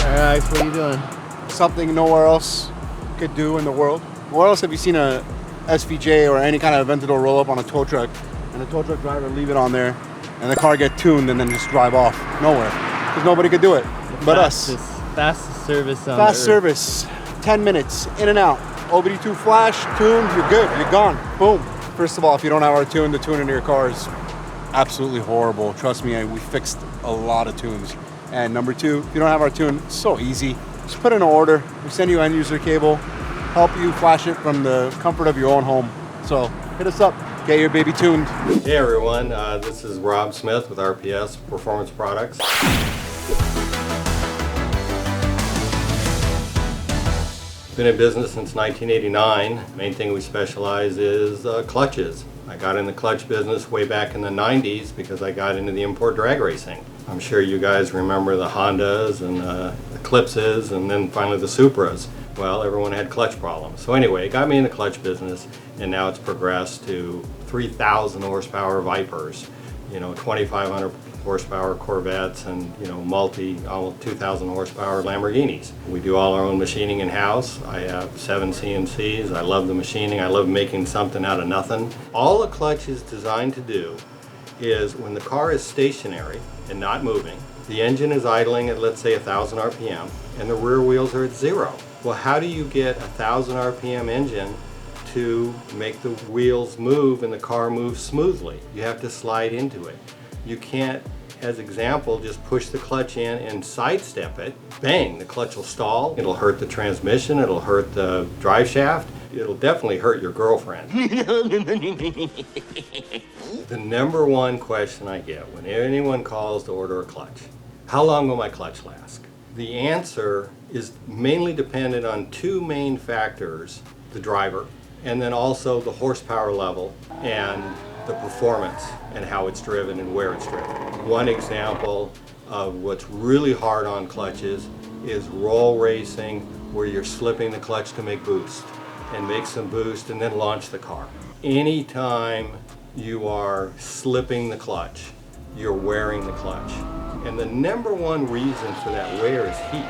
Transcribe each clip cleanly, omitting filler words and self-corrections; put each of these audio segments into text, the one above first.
Alright, what are you doing? Something nowhere else could do in the world. Where else have you seen a SVJ or any kind of Aventador roll up on a tow truck and the tow truck driver leave it on there and the car get tuned and then just drive off? Nowhere. Because nobody could do it but us. Fastest service on Fast Earth. service, 10 minutes, in and out. OBD2 flash, tuned, you're good, you're gone, boom. First of all, if you don't have our tune, the tune in your car is absolutely horrible. Trust me, we fixed a lot of tunes. And number two, if you don't have our tune, it's so easy. Just put in an order, we send you end user cable, help you flash it from the comfort of your own home. So hit us up, get your baby tuned. Hey everyone, this is Rob Smith with RPS Performance Products. Been in business since 1989. Main thing we specialize is clutches. I got in the clutch business way back in the 90s because I got into the import drag racing. I'm sure you guys remember the Hondas and the Eclipses and then finally the Supras. Well, everyone had clutch problems. So anyway, it got me in the clutch business, and now it's progressed to 3,000 horsepower Vipers, 2,500 horsepower Corvettes, and almost 2,000 horsepower Lamborghinis. We do all our own machining in-house. I have 7 CNCs. I love the machining. I love making something out of nothing. All a clutch is designed to do is when the car is stationary and not moving, the engine is idling at, let's say, 1,000 RPM, and the rear wheels are at 0. Well, how do you get a 1,000 RPM engine to make the wheels move and the car move smoothly? You have to slide into it. You can't, as example, just push the clutch in and sidestep it. Bang, the clutch will stall. It'll hurt the transmission, it'll hurt the drive shaft. It'll definitely hurt your girlfriend. The number one question I get when anyone calls to order a clutch: how long will my clutch last? The answer is mainly dependent on 2 main factors: the driver, and then also the horsepower level and the performance and how it's driven and where it's driven. One example of what's really hard on clutches is roll racing, where you're slipping the clutch to make boost and make some boost and then launch the car. Anytime you are slipping the clutch, you're wearing the clutch. And the number one reason for that wear is heat.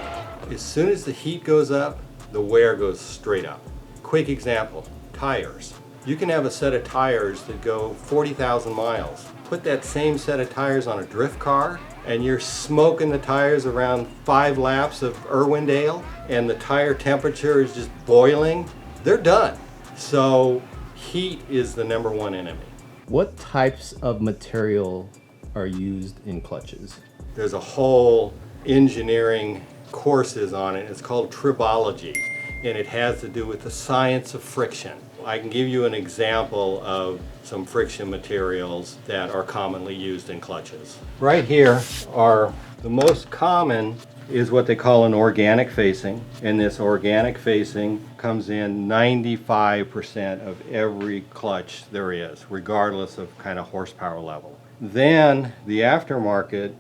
As soon as the heat goes up, the wear goes straight up. Quick example, tires. You can have a set of tires that go 40,000 miles. Put that same set of tires on a drift car, and you're smoking the tires around 5 laps of Irwindale, and the tire temperature is just boiling. They're done. So heat is the number one enemy. What types of material are used in clutches? There's a whole engineering courses on it. It's called tribology, and it has to do with the science of friction. I can give you an example of some friction materials that are commonly used in clutches. Right here are the most common is what they call an organic facing, and this organic facing comes in 95% of every clutch there is, regardless of kind of horsepower level. Then the aftermarket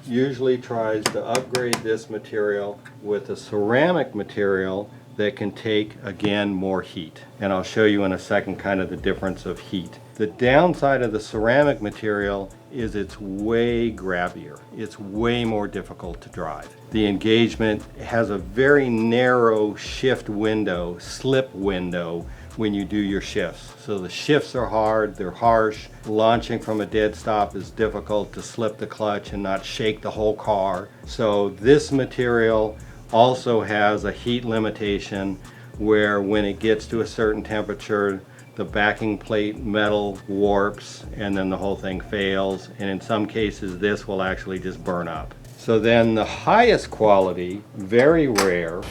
usually tries to upgrade this material with a ceramic material that can take, again, more heat. And I'll show you in a second kind of the difference of heat. The downside of the ceramic material is it's way grabbier. It's way more difficult to drive. The engagement has a very narrow shift window, slip window, when you do your shifts. So the shifts are hard, they're harsh. Launching from a dead stop is difficult to slip the clutch and not shake the whole car. So this material also has a heat limitation where when it gets to a certain temperature, the backing plate metal warps and then the whole thing fails, and in some cases this will actually just burn up. So then the highest quality, very rare,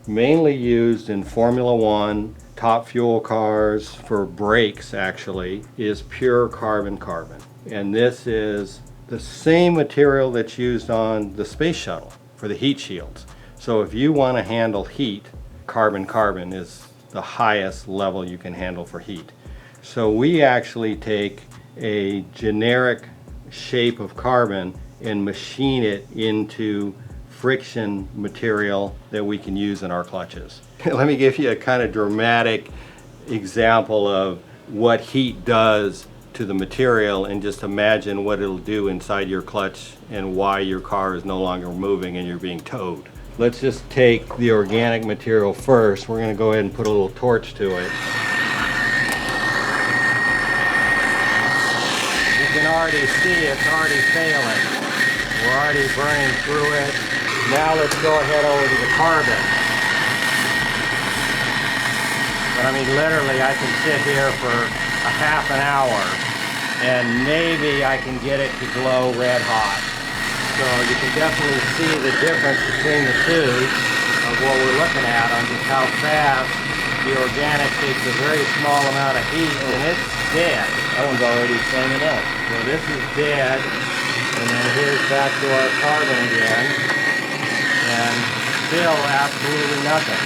mainly used in Formula One, top fuel cars, for brakes actually, is pure carbon. And this is the same material that's used on the space shuttle for the heat shields. So if you want to handle heat, carbon is the highest level you can handle for heat. So we actually take a generic shape of carbon and machine it into friction material that we can use in our clutches. Let me give you a kind of dramatic example of what heat does to the material, and just imagine what it'll do inside your clutch and why your car is no longer moving and you're being towed. Let's just take the organic material first. We're going to go ahead and put a little torch to it. You can already see it's already failing. We're already burning through it. Now let's go ahead over to the carbon. But I mean, literally, I can sit here for a half an hour and maybe I can get it to glow red hot. So you can definitely see the difference between the two of what we're looking at on just how fast the organic takes a very small amount of heat and it's dead. That one's already flaming up. So this is dead, and then here's back to our carbon again, and still absolutely nothing.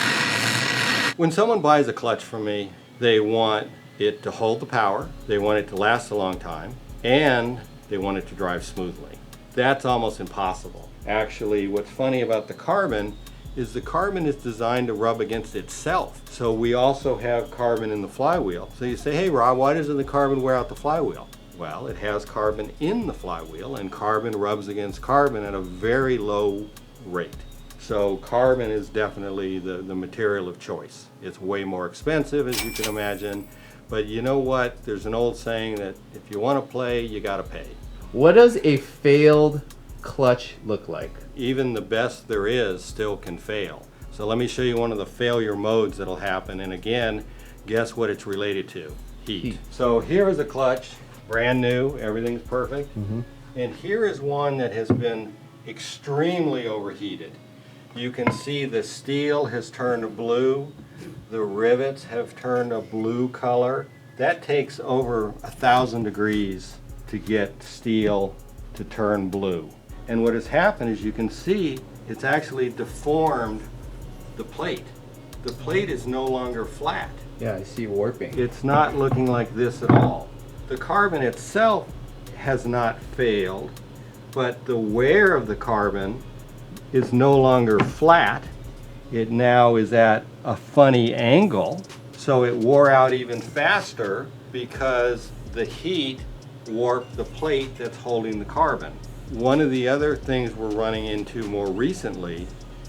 When someone buys a clutch from me, they want it to hold the power, they want it to last a long time, and they want it to drive smoothly. That's almost impossible. Actually, what's funny about the carbon is the carbon is designed to rub against itself. So we also have carbon in the flywheel. So you say, hey Rob, why doesn't the carbon wear out the flywheel? Well, it has carbon in the flywheel, and carbon rubs against carbon at a very low rate. So carbon is definitely the material of choice. It's way more expensive, as you can imagine, but you know what? There's an old saying that if you want to play, you got to pay. What does a failed clutch look like? Even the best there is still can fail. So let me show you one of the failure modes that'll happen, and again, guess what it's related to? Heat. So here is a clutch, brand new, everything's perfect. And here is one that has been extremely overheated. You can see the steel has turned blue, the rivets have turned a blue color. That takes over 1,000 degrees to get steel to turn blue. And what has happened is, you can see it's actually deformed the plate. The plate is no longer flat. Yeah, I see warping. It's not looking like this at all. The carbon itself has not failed, but the wear of the carbon is no longer flat. It now is at a funny angle, so it wore out even faster because the heat warped the plate that's holding the carbon. One of the other things we're running into more recently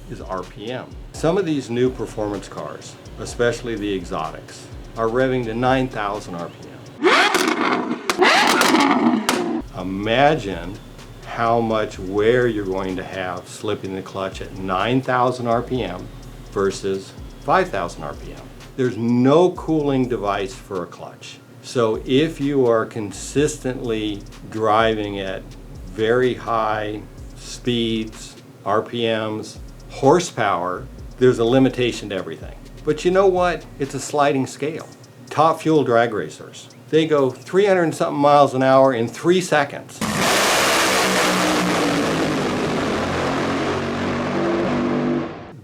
is RPM. Some of these new performance cars, especially the exotics, are revving to 9,000 RPM. Imagine how much wear you're going to have slipping the clutch at 9,000 RPM versus 5,000 RPM. There's no cooling device for a clutch. So if you are consistently driving at very high speeds, RPMs, horsepower, there's a limitation to everything. But you know what? It's a sliding scale. Top fuel drag racers, they go 300 and something miles an hour in 3 seconds.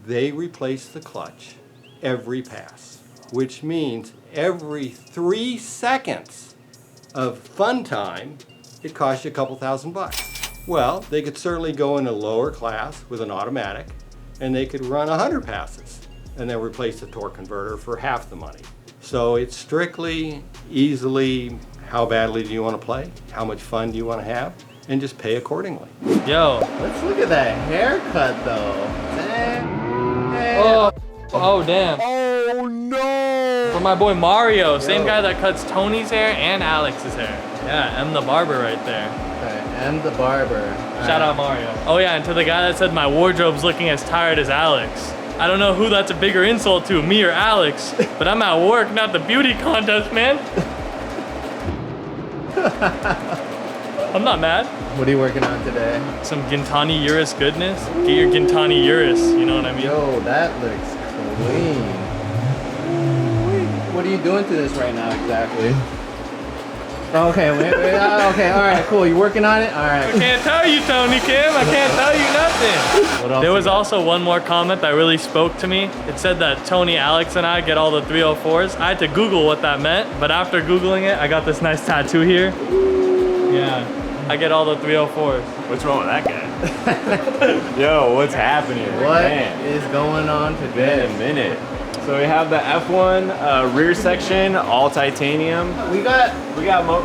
They replace the clutch every pass, which means every 3 seconds of fun time, it costs you a couple $1,000. Well, they could certainly go in a lower class with an automatic, and they could run 100 passes and then replace the torque converter for half the money. So it's strictly, easily, how badly do you want to play? How much fun do you want to have? And just pay accordingly. Yo. Let's look at that haircut though. Oh damn. Oh no! For my boy Mario, same guy that cuts Tony's hair and Alex's hair. Yeah, M the barber right there. Okay, and the barber. Shout out Mario. Oh yeah, and to the guy that said my wardrobe's looking as tired as Alex. I don't know who that's a bigger insult to, me or Alex, but I'm at work, not the beauty contest, man. I'm not mad. What are you working on today? Some Gintani Urus goodness. Get your Gintani Urus, you know what I mean? Yo, that looks clean. What are you doing to this right now exactly? Okay, wait, okay, all right, cool. You working on it? All right. I can't tell you, Tony Kim. I can't tell you nothing. What else There was you got? also one more comment that really spoke to me. It said that Tony, Alex, and I get all the 304s. I had to Google what that meant, but after Googling it, I got this nice tattoo here. Yeah, I get all the 304s. What's wrong with that guy? Yo, what's happening? What Man, is going on been today? a minute. So we have the F1 rear section, all titanium. We got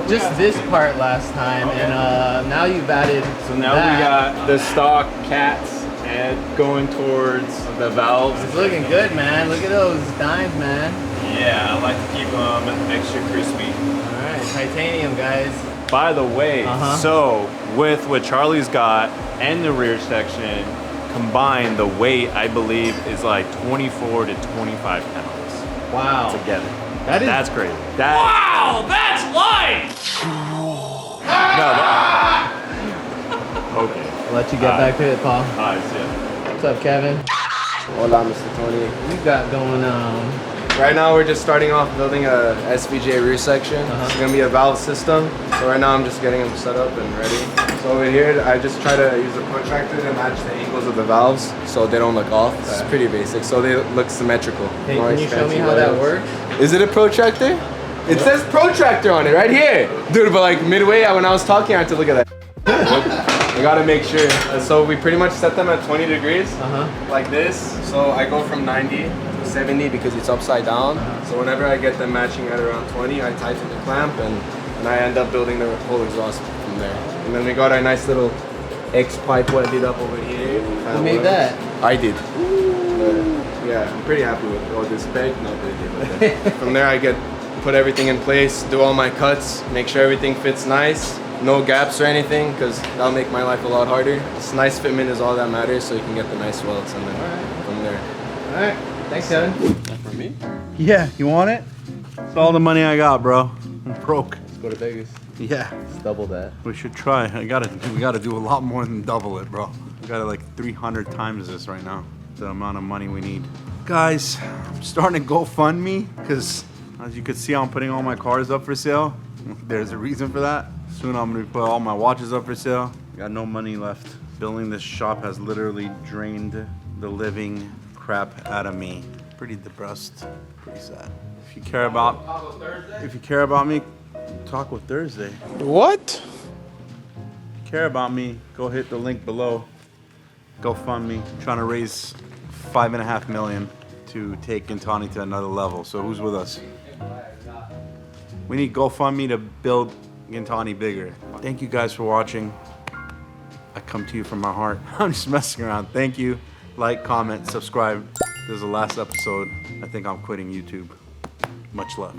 just got- this part last time, and now you've added. So now we got the stock cats and going towards the valves. It's looking good, man. Look at those dimes, man. Yeah, I like to keep them extra crispy. All right, titanium, guys. By the way, so with what Charlie's got and the rear section combined, the weight I believe is like 24 to 25 pounds Wow. together. That's crazy. Wow, that's light! Okay. I'll let you get back to it, Paul. Alright, see ya. What's up, Kevin? Hola, Mr. Tony. We got going on. Right now we're just starting off building a SVJ rear section. It's gonna be a valve system. So right now I'm just getting them set up and ready. So over here I just try to use a protractor to match the angles of the valves so they don't look off. It's pretty basic, so they look symmetrical. Hey, Nice, can you show me fancy how that rails. works? Is it a protractor? It says protractor on it right here. Dude, but like midway when I was talking I had to look at that. I gotta make sure. So we pretty much set them at 20 degrees, like this. So I go from 90 to 70 because it's upside down. So whenever I get them matching at around 20, I tighten the clamp and I end up building the whole exhaust from there. And then we got our nice little X pipe welded up over here. Who made that? I did. Yeah, I'm pretty happy with all this spec. Not really, but then from there I put everything in place, do all my cuts, make sure everything fits nice. No gaps or anything, because that'll make my life a lot harder. This nice fitment is all that matters, so you can get the nice welds, and then from there. All right. Thanks, Kevin. For me? Yeah, you want it? It's all the money I got, bro. I'm broke. Let's go to Vegas. Yeah, Let's double that. we should try. We gotta do a lot more than double it, bro. We gotta like 300 times this right now. The amount of money we need. Guys, I'm starting to GoFundMe because as you can see, I'm putting all my cars up for sale. There's a reason for that. Soon I'm gonna put all my watches up for sale. Got no money left. Building this shop has literally drained the living crap out of me. Pretty depressed, pretty sad. If you care about me, talk with Thursday. What? Care about me, go hit the link below. GoFundMe, trying to raise $5.5 million to take Gintani to another level. So who's with us? We need GoFundMe to build Gintani bigger. Thank you guys for watching. I come to you from my heart. I'm just messing around. Thank you. Like, comment, subscribe. This is the last episode. I think I'm quitting YouTube. Much love.